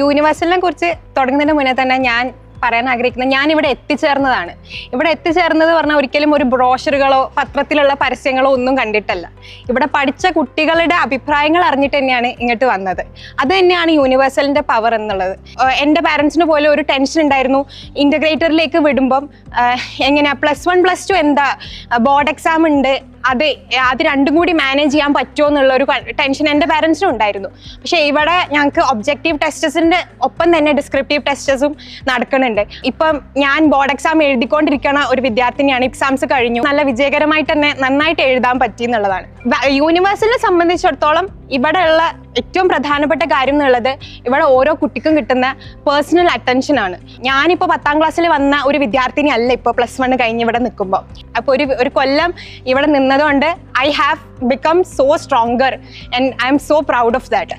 യൂണിവേഴ്സലിനെ കുറിച്ച് തുടങ്ങുന്നതിന് മുന്നേ തന്നെ ഞാൻ പറയാൻ ആഗ്രഹിക്കുന്നത് ഞാൻ ഇവിടെ എത്തിച്ചേർന്നതാണ്. ഇവിടെ എത്തിച്ചേർന്നത് പറഞ്ഞാൽ ഒരിക്കലും ഒരു ബ്രോഷറുകളോ പത്രത്തിലുള്ള പരസ്യങ്ങളോ ഒന്നും കണ്ടിട്ടല്ല. ഇവിടെ പഠിച്ച കുട്ടികളുടെ അഭിപ്രായങ്ങൾ അറിഞ്ഞിട്ട് തന്നെയാണ് ഇങ്ങോട്ട് വന്നത്. അത് തന്നെയാണ് യൂണിവേഴ്സലിൻ്റെ പവർ എന്നുള്ളത്. എൻ്റെ പാരൻസിന് പോലും ഒരു ടെൻഷൻ ഉണ്ടായിരുന്നു, ഇൻ്റഗ്രേറ്ററിലേക്ക് വിടുമ്പം എങ്ങനെയാ +1 +2 എന്താ ബോർഡ് എക്സാം ഉണ്ട്, അത് രണ്ടും കൂടി മാനേജ് ചെയ്യാൻ പറ്റുമോ എന്നുള്ളൊരു ടെൻഷൻ എൻ്റെ പാരൻസിനും ഉണ്ടായിരുന്നു. പക്ഷേ ഇവിടെ ഞങ്ങൾക്ക് ഒബ്ജക്റ്റീവ് ടെസ്റ്റസിൻ്റെ ഒപ്പം തന്നെ ഡിസ്ക്രിപ്റ്റീവ് ടെസ്റ്റസും നടക്കുന്നുണ്ട്. ഇപ്പം ഞാൻ ബോർഡ് എക്സാം എഴുതിക്കൊണ്ടിരിക്കുന്ന ഒരു വിദ്യാർത്ഥിനിയാണ്. എക്സാംസ് കഴിഞ്ഞു, നല്ല വിജയകരമായിട്ട് തന്നെ നന്നായിട്ട് എഴുതാൻ പറ്റി എന്നുള്ളതാണ്. യൂണിവേഴ്സിനെ സംബന്ധിച്ചിടത്തോളം ഇവിടെയുള്ള ഏറ്റവും പ്രധാനപ്പെട്ട കാര്യം എന്നുള്ളത് ഇവിടെ ഓരോ കുട്ടിക്കും കിട്ടുന്ന പേഴ്സണൽ അറ്റൻഷനാണ്. ഞാനിപ്പോൾ 10ാം ക്ലാസ്സിൽ വന്ന ഒരു വിദ്യാർത്ഥിനി അല്ല ഇപ്പോൾ +1 കഴിഞ്ഞ് ഇവിടെ നിൽക്കുമ്പോൾ. അപ്പോൾ ഒരു കൊല്ലം ഇവിടെ നിന്നതുകൊണ്ട് I have become so stronger and I am so proud of that.